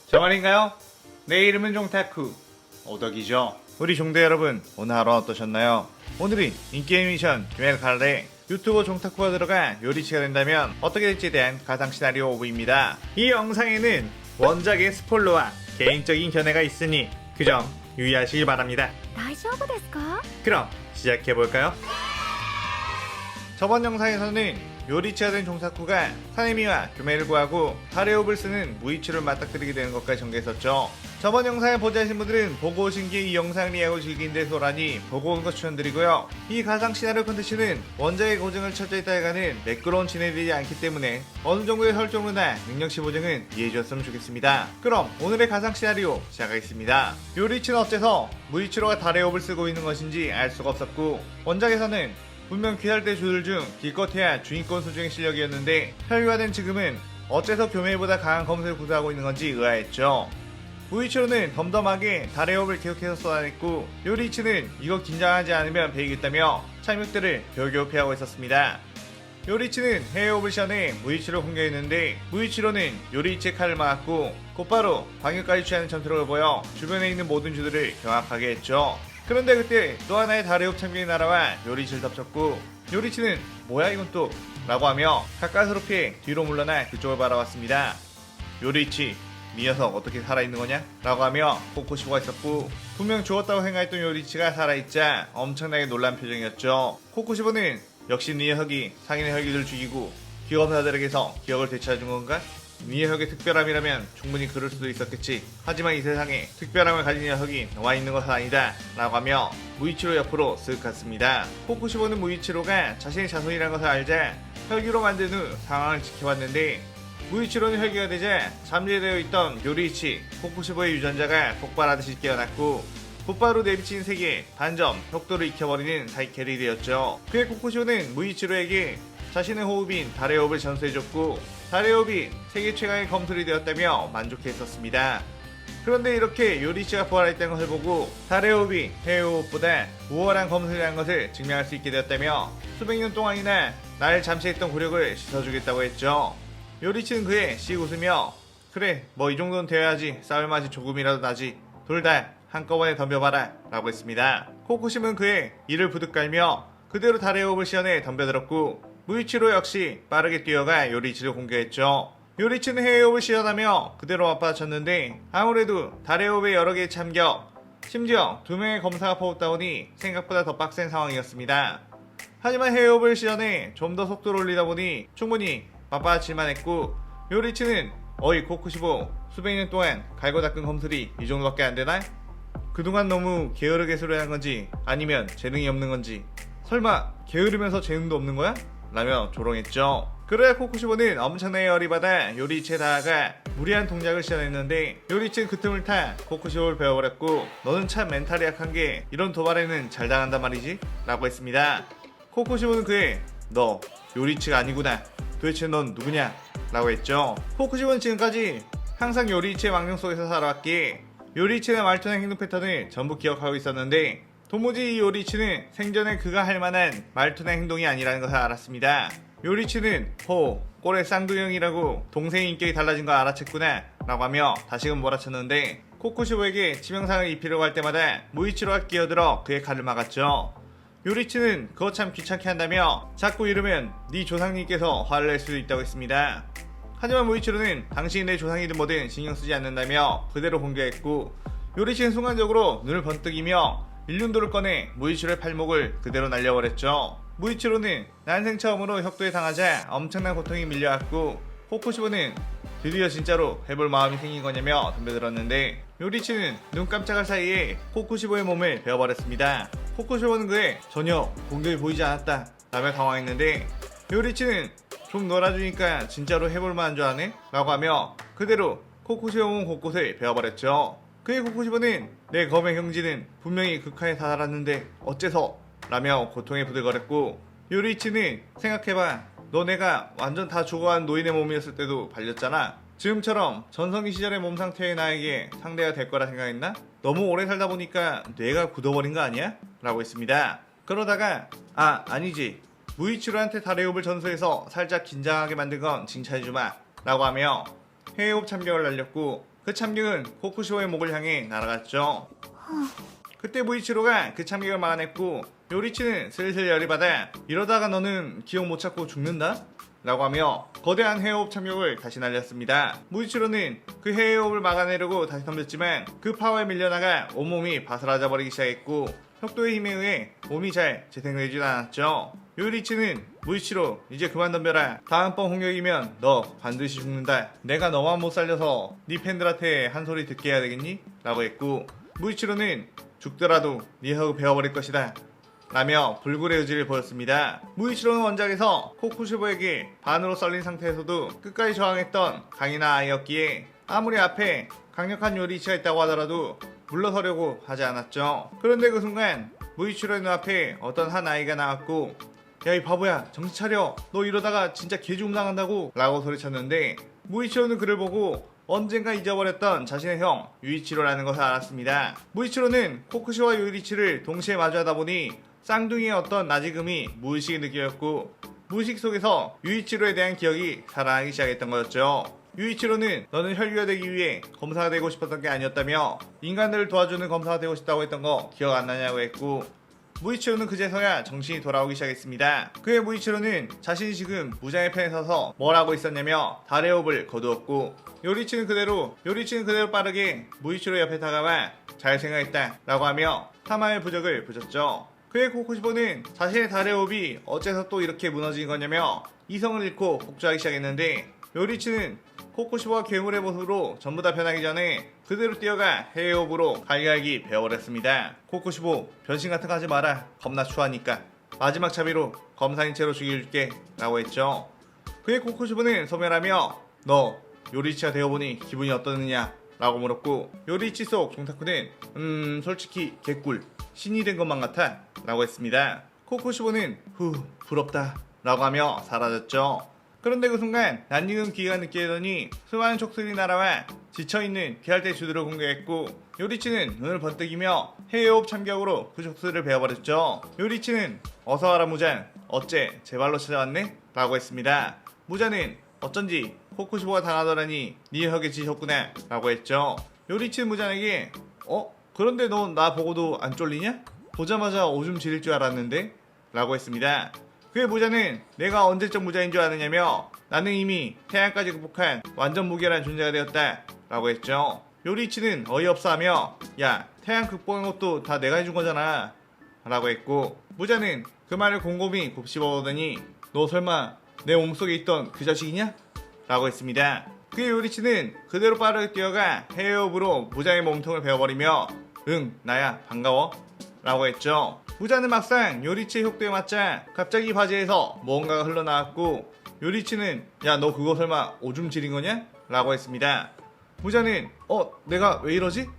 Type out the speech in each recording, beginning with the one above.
정원인가요? 내 이름은 종타쿠 오덕이죠. 우리 종대 여러분, 오늘 하루 어떠셨나요? 오늘은 인기 애니메이션 규멜 칼레 유튜버 종타쿠가 들어가 요리치가 된다면 어떻게 될지에 대한 가상 시나리오 오브입니다. 이 영상에는 원작의 스포일러와 개인적인 견해가 있으니 그 점 유의하시기 바랍니다. 大丈夫ですか? 그럼 시작해볼까요? 저번 영상에서는 요리치가 된 종타쿠가 사네미와 교매를 구하고 다레옵을 쓰는 무이치를 맞닥뜨리게 되는 것까지 전개했었죠. 저번 영상을 보지 않으신 분들은 보고 오신 뒤에 이 영상을 이해하고 즐긴 데 소라니 보고 온 것 추천드리고요. 이 가상 시나리오 컨텐츠는 원작의 고증을 철저히 따라가는 매끄러운 진행되지 않기 때문에 어느 정도의 설정료나 능력치 보증은 이해해 주셨으면 좋겠습니다. 그럼 오늘의 가상 시나리오 시작하겠습니다. 요리치는 어째서 무이치로가 다레옵을 쓰고 있는 것인지 알 수가 없었고, 원작에서는 분명 귀살대 주들 중 기껏해야 중위권 수중의 실력이었는데 혈기화된 지금은 어째서 교메이보다 강한 검술을 구사하고 있는 건지 의아했죠. 무이치로는 덤덤하게 다레옵을 계속해서 쏟아냈고, 요리치는 이거 긴장하지 않으면 베이겠다며 착륙들을 겨우겨우 피하고 있었습니다. 요리치는 해외 오브션에 무이치로 공격했는데 무이치로는 요리치의 칼을 막았고 곧바로 방역까지 취하는 전투력을 보여 주변에 있는 모든 주들을 경악하게 했죠. 그런데 그때 또 하나의 다레옵 참견이 날아와 요리치를 덮쳤고, 요리치는 뭐야 이건 또? 라고 하며 가까스럽게 뒤로 물러나 그쪽을 바라봤습니다. 요리치, 네 녀석 어떻게 살아있는 거냐? 라고 하며 코코시보가 있었고, 분명 죽었다고 생각했던 요리치가 살아있자 엄청나게 놀란 표정이었죠. 코코시보는 역시 네 녀석이 상인의 혈기를 죽이고 기검사들에게서 기억을 되찾아준 건가? 네 녀석의 특별함이라면 충분히 그럴 수도 있었겠지. 하지만 이 세상에 특별함을 가진 녀석이 너와 있는 것은 아니다. 라고 하며 무이치로 옆으로 쓱 갔습니다. 코코시보는 무이치로가 자신의 자손이라는 것을 알자 혈기로 만든 후 상황을 지켜봤는데, 무이치로는 혈기가 되자 잠재되어 있던 요리치, 코코시보의 유전자가 폭발하듯이 깨어났고 곧바로 내비친 세계에 반점 혁도를 익혀버리는 사이켈이 되었죠. 그의 코코시보는 무이치로에게 자신의 호흡인 다레옵을 전수해줬고 다레옵이 세계 최강의 검술이 되었다며 만족했었습니다. 그런데 이렇게 요리치가 부활했다는 것을 보고 다레옵이 해외 호흡보다 우월한 검술이라는 것을 증명할 수 있게 되었다며 수백 년 동안이나 나를 잠시했던 굴욕을 씻어주겠다고 했죠. 요리치는 그에 씩 웃으며 그래, 뭐 이 정도는 되어야지 싸울 맛이 조금이라도 나지. 둘 다 한꺼번에 덤벼봐라 라고 했습니다. 코코심은 그의 이를 부득 깔며 그대로 다레옵을 시연해 덤벼들었고, 무이치로 역시 빠르게 뛰어가 요리치를 공격했죠. 요리치는 해외호흡을 시연하며 그대로 맞받아쳤는데 아무래도 다레옵의 여러 개의 참격, 심지어 두 명의 검사가 퍼붓다 보니 생각보다 더 빡센 상황이었습니다. 하지만 해외호흡을 시연해 좀 더 속도를 올리다 보니 충분히 맞받아칠만 했고, 요리치는 어이 코코시보, 수백 년 동안 갈고 닦은 검술이 이 정도밖에 안 되나? 그동안 너무 게으르게 수련한 건지 아니면 재능이 없는 건지, 설마 게으르면서 재능도 없는 거야? 라며 조롱했죠. 그래야 코코시보는 엄청나게 열이 받아 요리치에 다가가 무리한 동작을 시전했는데 요리치는 그 틈을 타 코코시보를 베어버렸고, 너는 참 멘탈이 약한 게 이런 도발에는 잘 당한단 말이지? 라고 했습니다. 코코시보는 그의 너 요리치가 아니구나, 도대체 넌 누구냐? 라고 했죠. 코코시보는 지금까지 항상 요리치의 망령 속에서 살아왔기에 요리치의 말투나 행동 패턴을 전부 기억하고 있었는데 도무지 이 요리치는 생전에 그가 할 만한 말투나 행동이 아니라는 것을 알았습니다. 요리치는 꼴의 쌍둥이형이라고 동생의 인격이 달라진 거 알아챘구나 라고 하며 다시금 몰아쳤는데, 코코시보에게 치명상을 입히려고 할 때마다 무이치로가 끼어들어 그의 칼을 막았죠. 요리치는 그거 참 귀찮게 한다며 자꾸 이러면 네 조상님께서 화를 낼 수도 있다고 했습니다. 하지만 무이치로는 당신이 내 조상이든 뭐든 신경 쓰지 않는다며 그대로 공격했고, 요리치는 순간적으로 눈을 번뜩이며 일륜도를 꺼내 무이치로의 팔목을 그대로 날려버렸죠. 무이치로는 난생 처음으로 혁도에 당하자 엄청난 고통이 밀려왔고, 코코시보는 드디어 진짜로 해볼 마음이 생긴 거냐며 덤벼들었는데 요리치는 눈 깜짝할 사이에 코코시보의 몸을 베어버렸습니다. 코코시보는 그의 전혀 공격이 보이지 않았다 라며 당황했는데 요리치는 좀 놀아주니까 진짜로 해볼 만한 줄 아네? 라고 하며 그대로 코코시보 몸 곳곳을 베어버렸죠. 그의 코코시보는 내 검의 경지는 분명히 극한에 다다랐는데 어째서? 라며 고통에 부들거렸고, 요리치는 생각해봐, 너 내가 완전 다 죽어간 노인의 몸이었을 때도 발렸잖아. 지금처럼 전성기 시절의 몸 상태의 나에게 상대가 될 거라 생각했나? 너무 오래 살다 보니까 뇌가 굳어버린 거 아니야? 라고 했습니다. 그러다가 아니지, 무이치로한테 다레옵을 전수해서 살짝 긴장하게 만든 건 칭찬해주마 라고 하며 해외호흡 참격을 날렸고, 그 참경은 코쿠시오의 목을 향해 날아갔죠. 그때 무이치로가 그 참경을 막아냈고 요리치는 슬슬 열이 받아 이러다가 너는 기억 못 찾고 죽는다? 라고 하며 거대한 헤어업 참경을 다시 날렸습니다. 무이치로는 그 헤어업을 막아내려고 다시 덤볐지만 그 파워에 밀려나가 온몸이 바스라져 버리기 시작했고 혁도의 힘에 의해 몸이 잘 재생되지 않았죠. 요리치는 무이치로 이제 그만 덤벼라. 다음번 공격이면 너 반드시 죽는다. 내가 너만 못 살려서 네 팬들한테 한 소리 듣게 해야 되겠니? 라고 했고 무이치로는 죽더라도 네 혁을 베어버릴 것이다 라며 불굴의 의지를 보였습니다. 무이치로는 원작에서 코쿠시보에게 반으로 썰린 상태에서도 끝까지 저항했던 강인한 아이였기에 아무리 앞에 강력한 요리치가 있다고 하더라도 물러서려고 하지 않았죠. 그런데 그 순간 무이치로의 눈앞에 어떤 한 아이가 나왔고 야 이 바보야 정신 차려 너 이러다가 진짜 개죽음 당한다고 라고 소리쳤는데 무이치로는 그를 보고 언젠가 잊어버렸던 자신의 형 유이치로라는 것을 알았습니다. 무이치로는 코쿠시와 유이치를 동시에 마주하다 보니 쌍둥이의 어떤 나지금이 무의식이 느껴졌고 무의식 속에서 유이치로에 대한 기억이 살아나기 시작했던 거였죠. 유이치로는 너는 혈귀가 되기 위해 검사가 되고 싶었던 게 아니었다며 인간들을 도와주는 검사가 되고 싶다고 했던 거 기억 안 나냐고 했고 무이치로는 그제서야 정신이 돌아오기 시작했습니다. 그의 무이치로는 자신이 지금 무장의 편에 서서 뭘 하고 있었냐며 달의 호흡을 거두었고 요리치는 그대로 빠르게 무이치로 옆에 다가와 잘 생각했다 라고 하며 타마의 부적을 부셨죠. 그의 코쿠시보는 자신의 달의 호흡이 어째서 또 이렇게 무너진 거냐며 이성을 잃고 복주하기 시작했는데 요리치는 코쿠시보가 괴물의 모습으로 전부 다 변하기 전에 그대로 뛰어가 해외호흡으로 갈기갈기 베어버렸습니다. 코쿠시보 변신 같은 거 하지 마라. 겁나 추하니까. 마지막 차비로 검사인 채로 죽여줄게 라고 했죠. 그의 코쿠시보는 소멸하며 너 요리치가 되어보니 기분이 어떠느냐 라고 물었고 요리치 속 종타쿠는 솔직히 개꿀 신이 된 것만 같아 라고 했습니다. 코쿠시보는 부럽다 라고 하며 사라졌죠. 그런데 그 순간 난징은 기가 느끼더니 수많은 촉들이 날아와 지쳐있는 계열대 주들을 공격했고 요리치는 눈을 번뜩이며 해외호흡 참격으로 그 촉수를 베어버렸죠. 요리치는 어서와라 무잔 어째 제 발로 찾아왔네? 라고 했습니다. 무잔은 어쩐지 코쿠시보가 당하더라니 네 혁에 지셨구나 라고 했죠. 요리치는 무잔에게 그런데 너 나 보고도 안 쫄리냐? 보자마자 오줌 지릴 줄 알았는데? 라고 했습니다. 그의 무자는 내가 언제적 무자인 줄 아느냐며 나는 이미 태양까지 극복한 완전 무결한 존재가 되었다 라고 했죠. 요리치는 어이없어 하며 야 태양 극복한 것도 다 내가 해준 거잖아 라고 했고 무자는 그 말을 곰곰이 곱씹어보더니 너 설마 내 몸속에 있던 그 자식이냐? 라고 했습니다. 그의 요리치는 그대로 빠르게 뛰어가 해외호흡으로 무자의 몸통을 베어버리며 응 나야 반가워 라고 했죠. 무자는 막상 요리치의 혁도에 맞자 갑자기 바지에서 무언가가 흘러나왔고 요리치는 야 너 그거 설마 오줌 지린 거냐? 라고 했습니다. 무자는 내가 왜 이러지?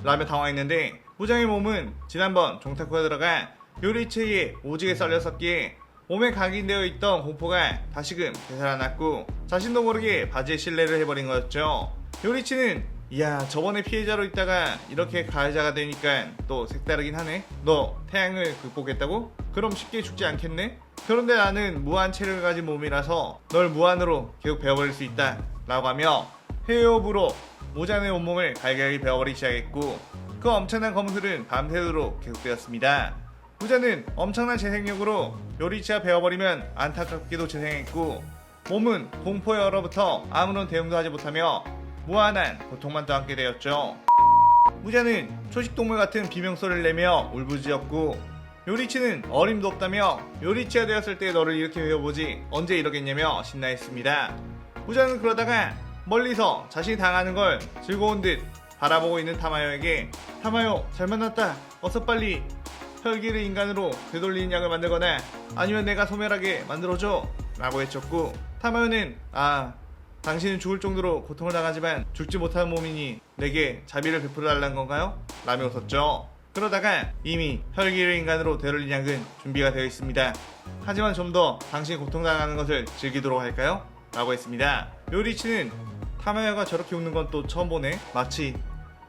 라며 당황했는데 무장의 몸은 지난번 종타쿠가 들어가 요리치에게 오지게 썰렸었기에 몸에 각인되어 있던 공포가 다시금 되살아났고 자신도 모르게 바지에 실례를 해버린 거였죠. 요리치는 이야 저번에 피해자로 있다가 이렇게 가해자가 되니까 또 색다르긴 하네. 너 태양을 극복했다고? 그럼 쉽게 죽지 않겠네? 그런데 나는 무한 체력을 가진 몸이라서 널 무한으로 계속 베어버릴 수 있다 라고 하며 해외호흡으로 무잔의 온몸을 갈갈이 베어버리기 시작했고 그 엄청난 검술은 밤새도록 계속되었습니다. 무자는 엄청난 재생력으로 요리치가 베어버리면 안타깝게도 재생했고 몸은 공포의 얼어부터 아무런 대응도 하지 못하며 무한한 고통만 떠안게 되었죠. 무자는 초식동물 같은 비명소리를 내며 울부짖었고 요리치는 어림도 없다며 요리치가 되었을 때 너를 이렇게 배워보지 언제 이러겠냐며 신나했습니다. 무자는 그러다가 멀리서 자신이 당하는 걸 즐거운 듯 바라보고 있는 타마요에게 타마요 잘 만났다 어서 빨리 혈기를 인간으로 되돌리는 약을 만들거나 아니면 내가 소멸하게 만들어줘 라고 외쳤고 타마요는 당신은 죽을 정도로 고통을 당하지만 죽지 못하는 몸이니 내게 자비를 베풀어 달라는 건가요? 라며 웃었죠. 그러다가 이미 혈기를 인간으로 되돌린 약은 준비가 되어 있습니다. 하지만 좀 더 당신이 고통당하는 것을 즐기도록 할까요? 라고 했습니다. 요리치는 타마야가 저렇게 웃는 건 또 처음 보네. 마치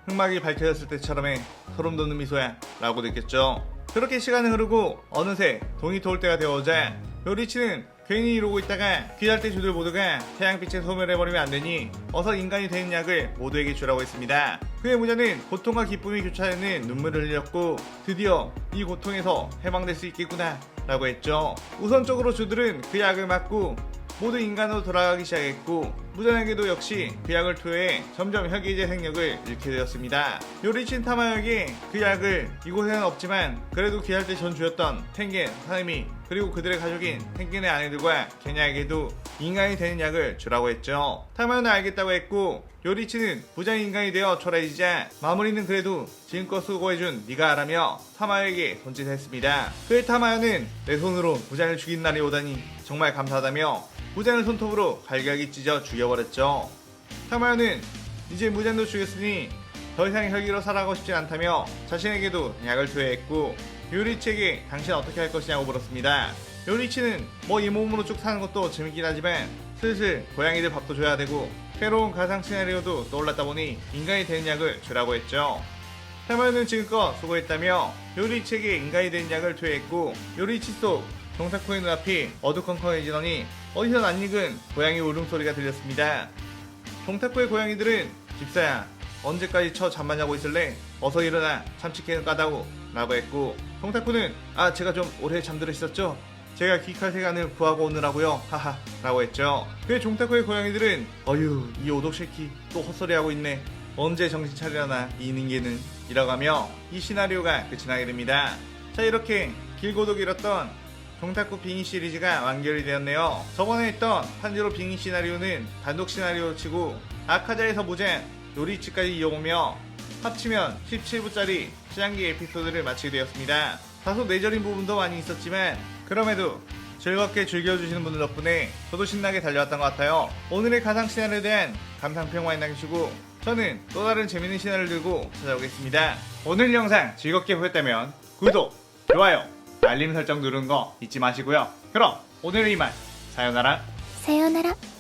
흑막이 밝혀졌을 때처럼의 소름돋는 미소야 라고 느꼈죠. 그렇게 시간은 흐르고 어느새 동이 도올 때가 되어오자 요리치는 괜히 이러고 있다가 귀달대 주들 모두가 태양빛에 소멸해버리면 안되니 어서 인간이 되는 약을 모두에게 주라고 했습니다. 그의 무자는 고통과 기쁨이 교차하는 눈물을 흘렸고 드디어 이 고통에서 해방될 수 있겠구나 라고 했죠. 우선적으로 주들은 그 약을 맞고 모두 인간으로 돌아가기 시작했고 무자에게도 역시 그 약을 투여해 점점 혈기제 생력을 잃게 되었습니다. 요리친 타마에게 그 약을 이곳에는 없지만 그래도 귀할때 전주였던 텐겐, 사내미 그리고 그들의 가족인 텐겐의 아내들과 게냐에게도 인간이 되는 약을 주라고 했죠. 타마는 알겠다고 했고 요리치는 부장 인간이 되어 초라해지자 마무리는 그래도 지금껏 수고해준 네가 하라며 타마에게 손짓했습니다. 그의 타마야는 내 손으로 부장을 죽인 날이 오다니 정말 감사하다며 무잔을 손톱으로 갈기갈기 찢어 죽여버렸죠. 타마야는 이제 무잔도 죽였으니 더 이상 혈기로 살아가고 싶지 않다며 자신에게도 약을 투여했고 요리치에게 당신 어떻게 할 것이냐고 물었습니다. 요리치는 뭐 이 몸으로 쭉 사는 것도 재밌긴 하지만 슬슬 고양이들 밥도 줘야 되고 새로운 가상 시나리오도 떠올랐다 보니 인간이 되는 약을 주라고 했죠. 타마야는 지금껏 수고했다며 요리치에게 인간이 되는 약을 투여했고 요리치 속 정사코의 눈앞이 어두컴컴해지더니 어디서 낯익은 고양이 울음소리가 들렸습니다. 정타코의 고양이들은 집사야 언제까지 잠만 자고 있을래? 어서 일어나 참치캔을 까다오 라고 했고 정타코는 제가 좀 오래 잠들어 있었죠? 제가 귀칼 세간을 구하고 오느라고요 하하 라고 했죠. 그의 종타코의 고양이들은 어휴 이 오독새끼 또 헛소리하고 있네 언제 정신 차리려나 이 닝개는 이라고 하며 이 시나리오가 끝이 나게 됩니다. 자 이렇게 길고도 길었던 정타쿠 빙의 시리즈가 완결이 되었네요. 저번에 했던 탄지로 빙의 시나리오는 단독 시나리오 치고 아카자에서 무젠 요리치까지 이어오며 합치면 17부짜리 시장기 에피소드를 마치게 되었습니다. 다소 뇌절인 부분도 많이 있었지만 그럼에도 즐겁게 즐겨주시는 분들 덕분에 저도 신나게 달려왔던 것 같아요. 오늘의 가상 시나리오에 대한 감상평 많이 남기시고 저는 또 다른 재밌는 시나리오를 들고 찾아오겠습니다. 오늘 영상 즐겁게 보셨다면 구독, 좋아요, 알림 설정 누르는 거 잊지 마시고요. 그럼 오늘은 이만 사요나라.さようなら。